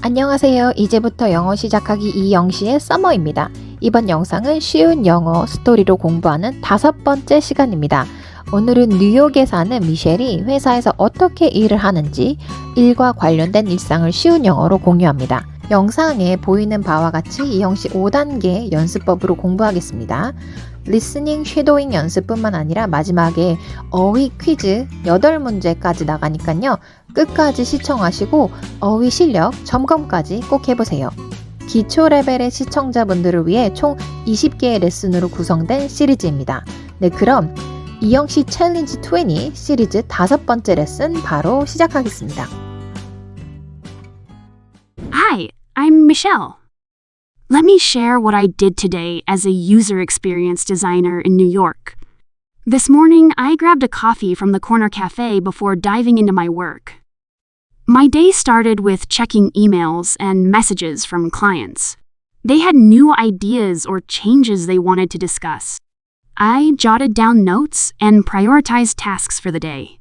안녕하세요. 이제부터 영어 시작하기 이영시의 서머입니다. 이번 영상은 쉬운 영어 스토리로 공부하는 5번째 시간입니다. 오늘은 뉴욕에 사는 미셸이 회사에서 어떻게 일을 하는지 일과 관련된 일상을 쉬운 영어로 공유합니다. 영상에 보이는 바와 같이 이영시 5단계 연습법으로 공부하겠습니다. 리스닝, 쉐도잉 연습뿐만 아니라 마지막에 어휘 퀴즈 8문제까지 나가니까요. 끝까지 시청하시고 어휘 실력 점검까지 꼭 해보세요. 기초 레벨의 시청자분들을 위해 총 20개의 레슨으로 구성된 시리즈입니다. 네, 그럼 이영시 챌린지 20 시리즈 5번째 레슨 바로 시작하겠습니다. Hi, I'm Michelle. Let me share what I did today as a user experience designer in New York. This morning, I grabbed a coffee from the corner cafe before diving into my work. My day started with checking emails and messages from clients. They had new ideas or changes they wanted to discuss. I jotted down notes and prioritized tasks for the day.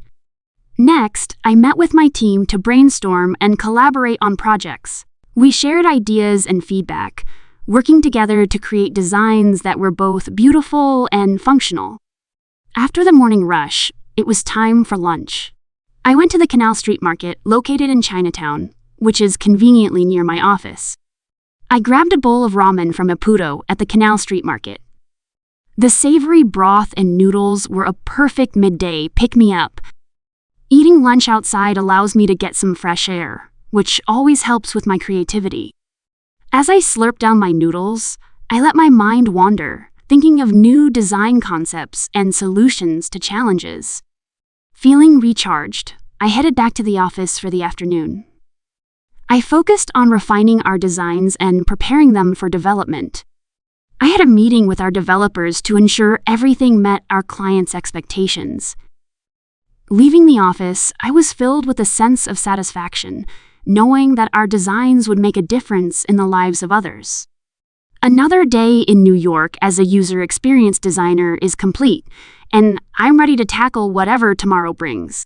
Next, I met with my team to brainstorm and collaborate on projects. We shared ideas and feedback, working together to create designs that were both beautiful and functional. After the morning rush, it was time for lunch. I went to the Canal Street Market located in Chinatown, which is conveniently near my office. I grabbed a bowl of ramen from Ippudo at the Canal Street Market. The savory broth and noodles were a perfect midday pick-me-up. Eating lunch outside allows me to get some fresh air, which always helps with my creativity. As I slurped down my noodles, I let my mind wander, thinking of new design concepts and solutions to challenges. Feeling recharged, I headed back to the office for the afternoon. I focused on refining our designs and preparing them for development. I had a meeting with our developers to ensure everything met our clients' expectations. Leaving the office, I was filled with a sense of satisfaction, knowing that our designs would make a difference in the lives of others. Another day in New York as a user experience designer is complete, and I'm ready to tackle whatever tomorrow brings.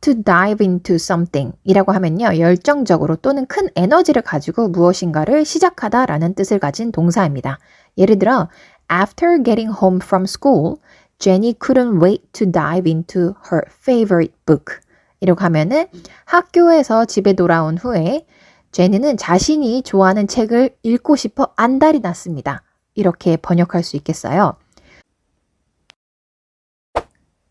To dive into something 이라고 하면요. 열정적으로 또는 큰 에너지를 가지고 무엇인가를 시작하다 라는 뜻을 가진 동사입니다. 예를 들어, After getting home from school, Jenny couldn't wait to dive into her favorite book. 이라고 하면은 학교에서 집에 돌아온 후에 제니는 자신이 좋아하는 책을 읽고 싶어 안달이 났습니다. 이렇게 번역할 수 있겠어요.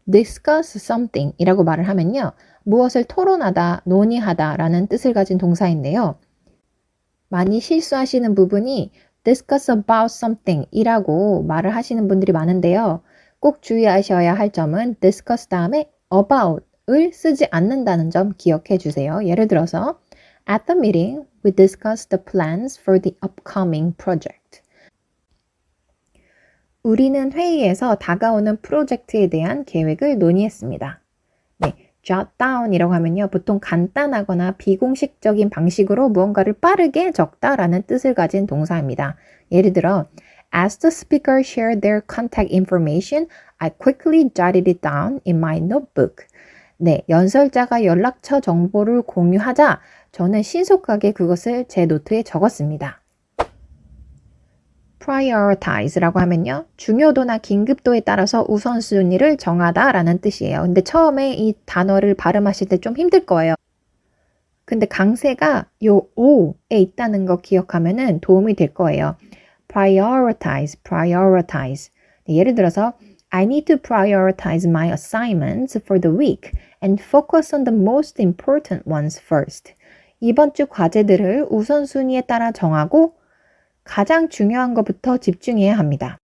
discuss something 이라고 말을 하면요. 무엇을 토론하다, 논의하다 라는 뜻을 가진 동사인데요. 많이 실수하시는 부분이 discuss about something 이라고 말을 하시는 분들이 많은데요. 꼭 주의하셔야 할 점은 discuss 다음에 about 을 쓰지 않는다는 점 기억해 주세요. 예를 들어서 At the meeting, we discussed the plans for the upcoming project. 우리는 회의에서 다가오는 프로젝트에 대한 계획을 논의했습니다. 네, jot down이라고 하면요. 보통 간단하거나 비공식적인 방식으로 무언가를 빠르게 적다라는 뜻을 가진 동사입니다. 예를 들어 As the speaker shared their contact information, I quickly jotted it down in my notebook. 네, 연설자가 연락처 정보를 공유하자 저는 신속하게 그것을 제 노트에 적었습니다. prioritize라고 하면요. 중요도나 긴급도에 따라서 우선순위를 정하다 라는 뜻이에요. 근데 처음에 이 단어를 발음하실 때 좀 힘들 거예요. 근데 강세가 요 O에 있다는 거 기억하면은 도움이 될 거예요. prioritize. 네, 예를 들어서 I need to prioritize my assignments for the week and focus on the most important ones first. 이번 주 과제들을 우선순위에 따라 정하고 가장 중요한 것부터 집중해야 합니다.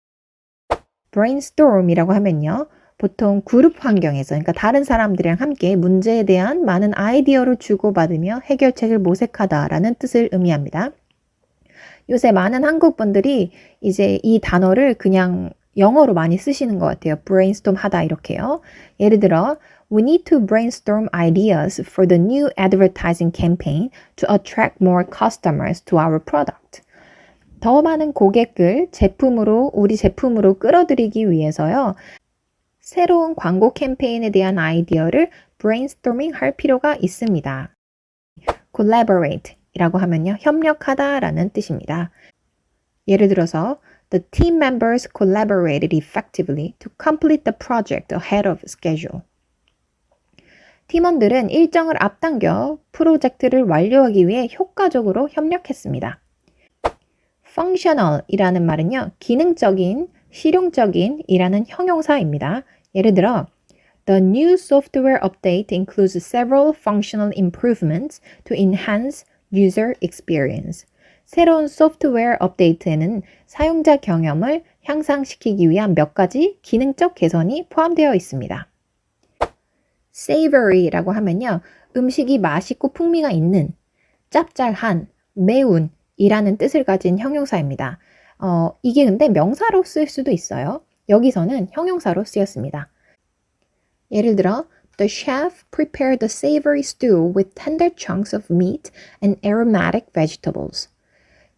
brainstorm이라고 하면요. 보통 그룹 환경에서, 그러니까 다른 사람들이랑 함께 문제에 대한 많은 아이디어를 주고받으며 해결책을 모색하다라는 뜻을 의미합니다. 요새 많은 한국 분들이 이제 이 단어를 그냥 영어로 많이 쓰시는 것 같아요. brainstorm 하다 이렇게요. 예를 들어 We need to brainstorm ideas for the new advertising campaign to attract more customers to our product. 더 많은 고객을 우리 제품으로 끌어들이기 위해서요. 새로운 광고 캠페인에 대한 아이디어를 brainstorming 할 필요가 있습니다. collaborate 이라고 하면요. 협력하다 라는 뜻입니다. 예를 들어서 The team members collaborated effectively to complete the project ahead of schedule. 팀원들은 일정을 앞당겨 프로젝트를 완료하기 위해 효과적으로 협력했습니다. functional 이라는 말은요. 기능적인, 실용적인 이라는 형용사입니다. 예를 들어 The new software update includes several functional improvements to enhance user experience. 새로운 소프트웨어 업데이트에는 사용자 경험을 향상시키기 위한 몇 가지 기능적 개선이 포함되어 있습니다. savory라고 하면요. 음식이 맛있고 풍미가 있는, 짭짤한, 매운 이라는 뜻을 가진 형용사입니다. 이게 근데 명사로 쓰일 수도 있어요. 여기서는 형용사로 쓰였습니다. 예를 들어 The chef prepared a savory stew with tender chunks of meat and aromatic vegetables.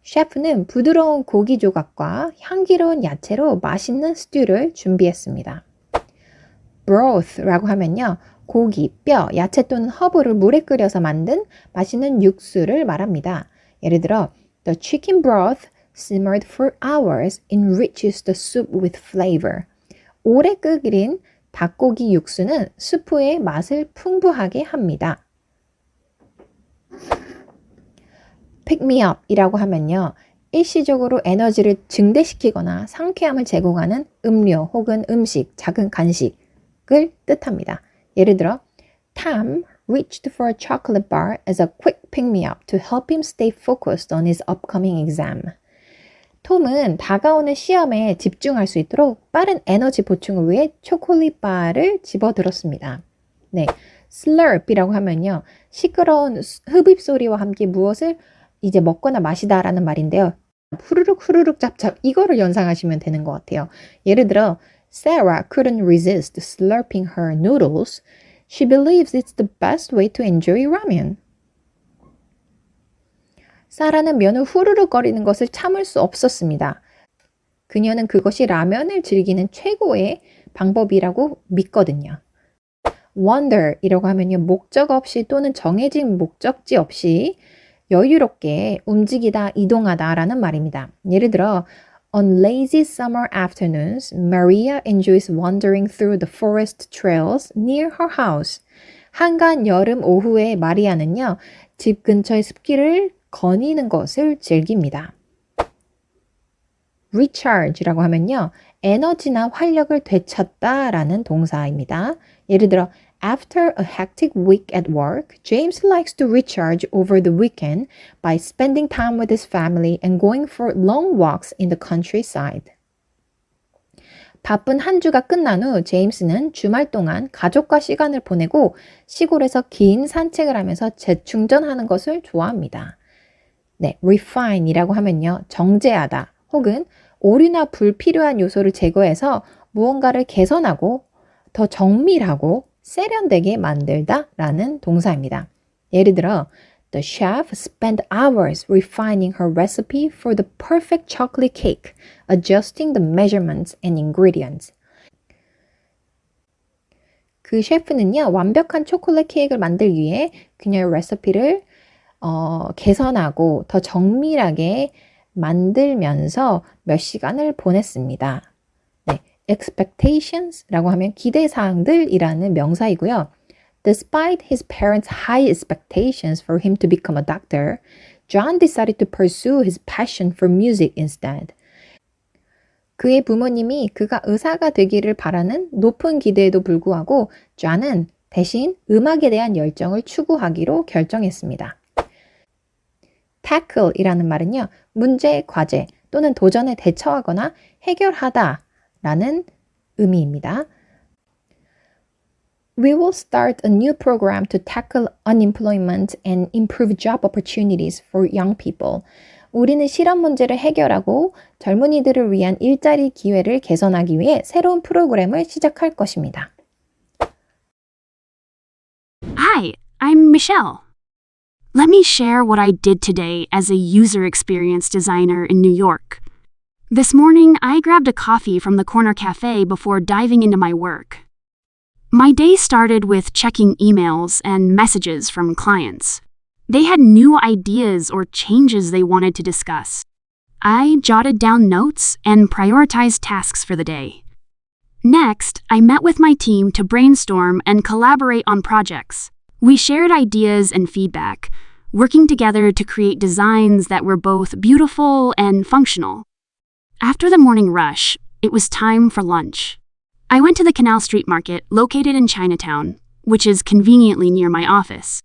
셰프는 부드러운 고기 조각과 향기로운 야채로 맛있는 스튜를 준비했습니다. broth라고 하면요. 고기, 뼈, 야채 또는 허브를 물에 끓여서 만든 맛있는 육수를 말합니다. 예를 들어 The chicken broth simmered for hours enriches the soup with flavor. 오래 끓인 닭고기 육수는 수프의 맛을 풍부하게 합니다. pick me up 이라고 하면요. 일시적으로 에너지를 증대시키거나 상쾌함을 제공하는 음료 혹은 음식, 작은 간식을 뜻합니다. 예를 들어 Tom reached for a chocolate bar as a quick pick-me-up to help him stay focused on his upcoming exam. 톰은 다가오는 시험에 집중할 수 있도록 빠른 에너지 보충을 위해 초콜릿 바를 집어들었습니다. 네, slurp이라고 하면요. 시끄러운 흡입 소리와 함께 무엇을 이제 먹거나 마시다라는 말인데요. 후루룩 후루룩 짭짭 이거를 연상하시면 되는 것 같아요. 예를 들어 Sarah couldn't resist slurping her noodles. She believes it's the best way to enjoy ramen. 사라는 면을 후루룩 거리는 것을 참을 수 없었습니다. 그녀는 그것이 라면을 즐기는 최고의 방법이라고 믿거든요. wander이라고 하면요. 목적 없이 또는 정해진 목적지 없이 여유롭게 움직이다, 이동하다 라는 말입니다. 예를 들어 On lazy summer afternoons, Maria enjoys wandering through the forest trails near her house. 한간 여름 오후에 마리아는요. 집 근처의 숲길을 거니는 것을 즐깁니다. recharge라고 하면요. 에너지나 활력을 되찾다 라는 동사입니다. 예를 들어 After a hectic week at work, James likes to recharge over the weekend by spending time with his family and going for long walks in the countryside. 바쁜 한 주가 끝난 후 제임스는 주말 동안 가족과 시간을 보내고 시골에서 긴 산책을 하면서 재충전하는 것을 좋아합니다. 네, refine이라고 하면요. 정제하다 혹은 오류나 불필요한 요소를 제거해서 무언가를 개선하고 더 정밀하고 세련되게 만들다 라는 동사입니다. 예를 들어 The chef spent hours refining her recipe for the perfect chocolate cake, adjusting the measurements and ingredients. 그 셰프는요, 완벽한 초콜릿 케이크를 만들기 위해 그녀의 레시피를 개선하고 더 정밀하게 만들면서 몇 시간을 보냈습니다. 네, expectations라고 하면 기대사항들이라는 명사이고요. Despite his parents' high expectations for him to become a doctor, John decided to pursue his passion for music instead. 그의 부모님이 그가 의사가 되기를 바라는 높은 기대에도 불구하고 존은 대신 음악에 대한 열정을 추구하기로 결정했습니다. tackle이라는 말은요. 문제, 과제 또는 도전에 대처하거나 해결하다 라는 의미입니다. We will start a new program to tackle unemployment and improve job opportunities for young people. 우리는 실업 문제를 해결하고 젊은이들을 위한 일자리 기회를 개선하기 위해 새로운 프로그램을 시작할 것입니다. Hi, I'm Michelle. Let me share what I did today as a user experience designer in New York. This morning, I grabbed a coffee from the corner cafe before diving into my work. My day started with checking emails and messages from clients. They had new ideas or changes they wanted to discuss. I jotted down notes and prioritized tasks for the day. Next, I met with my team to brainstorm and collaborate on projects. We shared ideas and feedback, working together to create designs that were both beautiful and functional. After the morning rush, it was time for lunch. I went to the Canal Street Market located in Chinatown, which is conveniently near my office.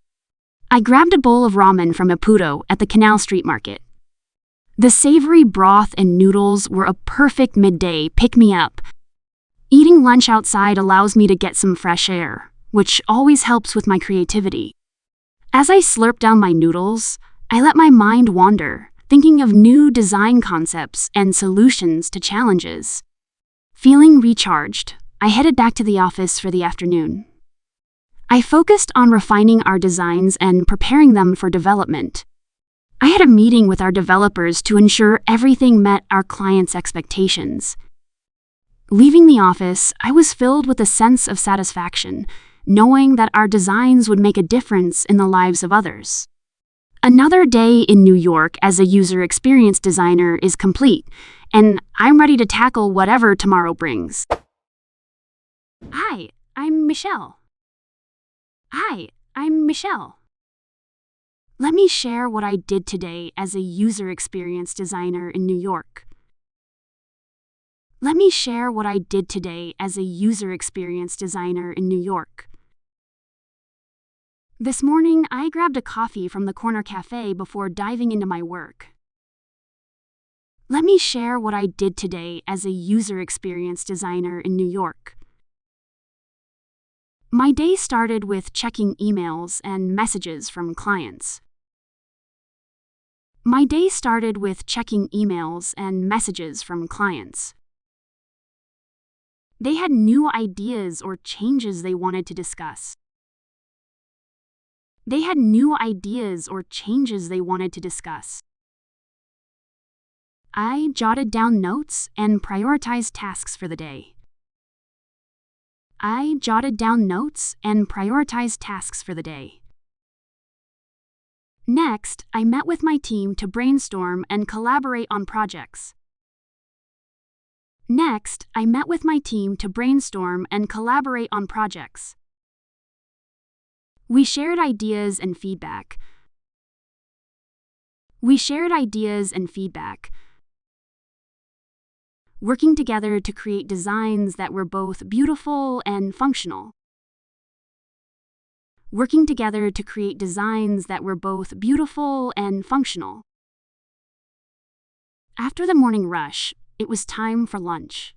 I grabbed a bowl of ramen from Ippudo at the Canal Street Market. The savory broth and noodles were a perfect midday pick-me-up. Eating lunch outside allows me to get some fresh air, which always helps with my creativity. As I slurped down my noodles, I let my mind wander, thinking of new design concepts and solutions to challenges. Feeling recharged, I headed back to the office for the afternoon. I focused on refining our designs and preparing them for development. I had a meeting with our developers to ensure everything met our clients' expectations. Leaving the office, I was filled with a sense of satisfaction, knowing that our designs would make a difference in the lives of others. Another day in New York as a user experience designer is complete, and I'm ready to tackle whatever tomorrow brings. Hi, I'm Michelle. Hi, I'm Michelle. Let me share what I did today as a user experience designer in New York. Let me share what I did today as a user experience designer in New York. This morning, I grabbed a coffee from the corner cafe before diving into my work. Let me share what I did today as a user experience designer in New York. My day started with checking emails and messages from clients. My day started with checking emails and messages from clients. They had new ideas or changes they wanted to discuss. They had new ideas or changes they wanted to discuss. I jotted down notes and prioritized tasks for the day. I jotted down notes and prioritized tasks for the day. Next, I met with my team to brainstorm and collaborate on projects. Next, I met with my team to brainstorm and collaborate on projects. We shared ideas and feedback. We shared ideas and feedback, working together to create designs that were both beautiful and functional. Working together to create designs that were both beautiful and functional. After the morning rush, it was time for lunch.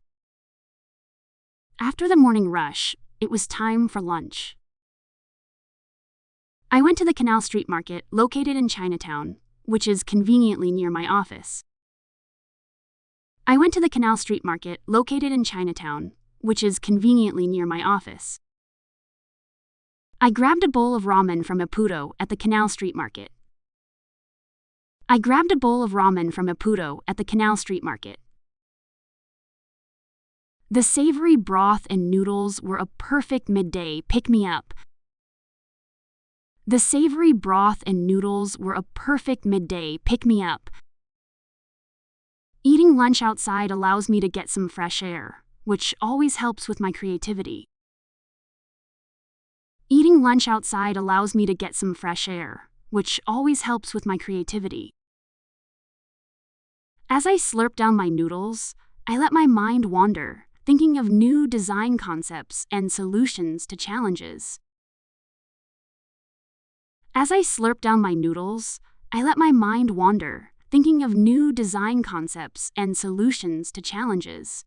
After the morning rush, it was time for lunch. I went to the Canal Street Market located in Chinatown, which is conveniently near my office. I went to the Canal Street Market located in Chinatown, which is conveniently near my office. I grabbed a bowl of ramen from Ippudo at the Canal Street Market. I grabbed a bowl of ramen from Ippudo at the Canal Street Market. The savory broth and noodles were a perfect midday pick-me-up. The savory broth and noodles were a perfect midday pick-me-up. Eating lunch outside allows me to get some fresh air, which always helps with my creativity. Eating lunch outside allows me to get some fresh air, which always helps with my creativity. As I slurped down my noodles, I let my mind wander, thinking of new design concepts and solutions to challenges. As I slurped down my noodles, I let my mind wander, thinking of new design concepts and solutions to challenges.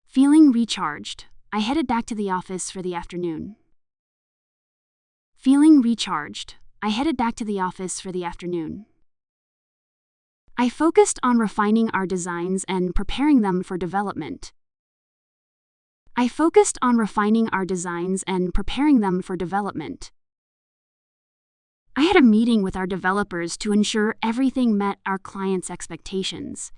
Feeling recharged, I headed back to the office for the afternoon. Feeling recharged, I headed back to the office for the afternoon. I focused on refining our designs and preparing them for development. I focused on refining our designs and preparing them for development. I had a meeting with our developers to ensure everything met our clients' expectations.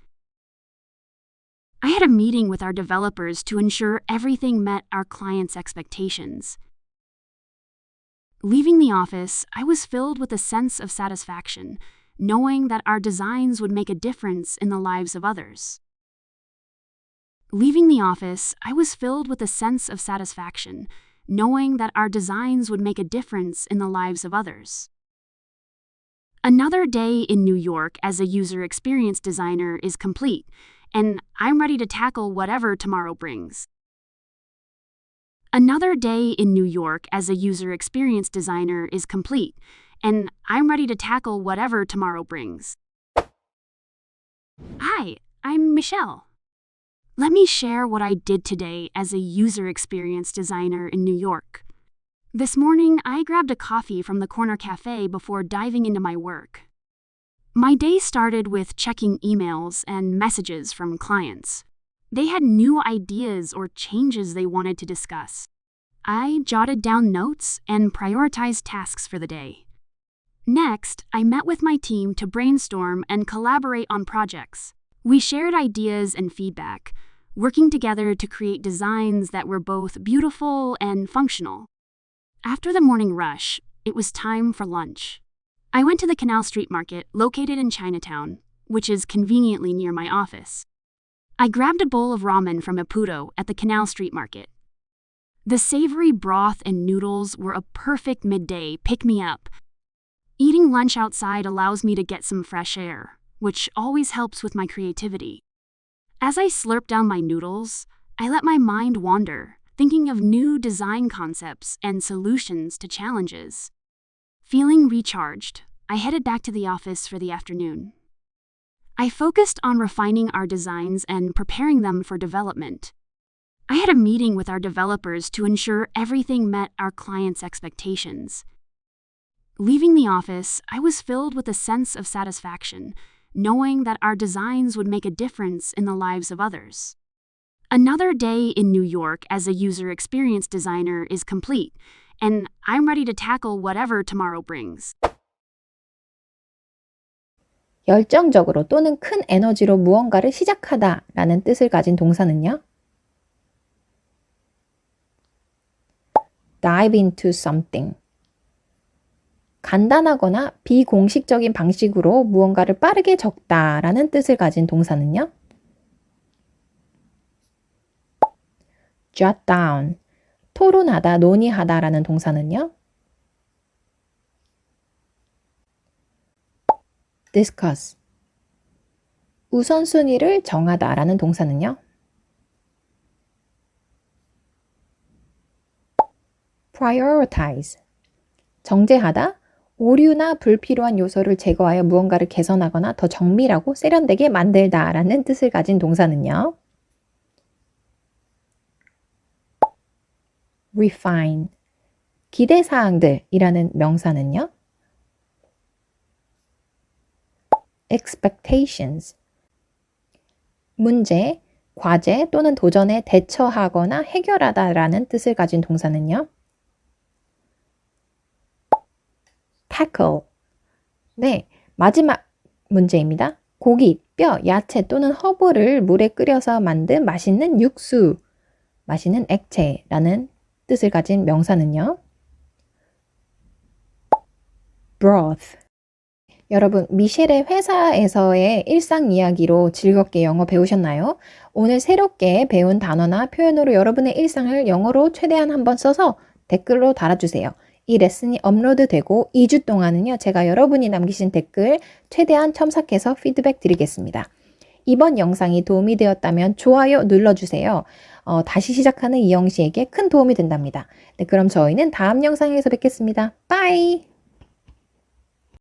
I had a meeting with our developers to ensure everything met our clients' expectations. Leaving the office, I was filled with a sense of satisfaction, knowing that our designs would make a difference in the lives of others. Leaving the office, I was filled with a sense of satisfaction, knowing that our designs would make a difference in the lives of others. Another day in New York as a user experience designer is complete, and I'm ready to tackle whatever tomorrow brings. Another day in New York as a user experience designer is complete, and I'm ready to tackle whatever tomorrow brings. Hi, I'm Michelle. Let me share what I did today as a user experience designer in New York. This morning, I grabbed a coffee from the corner cafe before diving into my work. My day started with checking emails and messages from clients. They had new ideas or changes they wanted to discuss. I jotted down notes and prioritized tasks for the day. Next, I met with my team to brainstorm and collaborate on projects. We shared ideas and feedback, working together to create designs that were both beautiful and functional. After the morning rush, it was time for lunch. I went to the Canal Street Market, located in Chinatown, which is conveniently near my office. I grabbed a bowl of ramen from Ippudo at the Canal Street Market. The savory broth and noodles were a perfect midday pick-me-up. Eating lunch outside allows me to get some fresh air, which always helps with my creativity. As I slurped down my noodles, I let my mind wander, thinking of new design concepts and solutions to challenges. Feeling recharged, I headed back to the office for the afternoon. I focused on refining our designs and preparing them for development. I had a meeting with our developers to ensure everything met our clients' expectations. Leaving the office, I was filled with a sense of satisfaction, knowing that our designs would make a difference in the lives of others. Another day in New York as a user experience designer is complete, and I'm ready to tackle whatever tomorrow brings. 열정적으로 또는 큰 에너지로 무언가를 시작하다 라는 뜻을 가진 동사는요? dive into something. 간단하거나 비공식적인 방식으로 무언가를 빠르게 적다 라는 뜻을 가진 동사는요? jot down. 토론하다, 논의하다 라는 동사는요? discuss. 우선순위를 정하다 라는 동사는요? prioritize. 정제하다, 오류나 불필요한 요소를 제거하여 무언가를 개선하거나 더 정밀하고 세련되게 만들다 라는 뜻을 가진 동사는요? refine. 기대사항들이라는 명사는요? expectations. 문제, 과제 또는 도전에 대처하거나 해결하다 라는 뜻을 가진 동사는요? tackle. 네, 마지막 문제입니다. 고기, 뼈, 야채 또는 허브를 물에 끓여서 만든 맛있는 육수, 맛있는 액체라는 뜻을 가진 명사는요? broth. 여러분, 미셸의 회사에서의 일상 이야기로 즐겁게 영어 배우셨나요? 오늘 새롭게 배운 단어나 표현으로 여러분의 일상을 영어로 최대한 한번 써서 댓글로 달아주세요. 이 레슨이 업로드되고 2주 동안은요, 제가 여러분이 남기신 댓글 최대한 첨삭해서 피드백 드리겠습니다. 이번 영상이 도움이 되었다면 좋아요 눌러주세요. 다시 시작하는 이영 씨에게 큰 도움이 된답니다. 네, 그럼 저희는 다음 영상에서 뵙겠습니다. 빠이!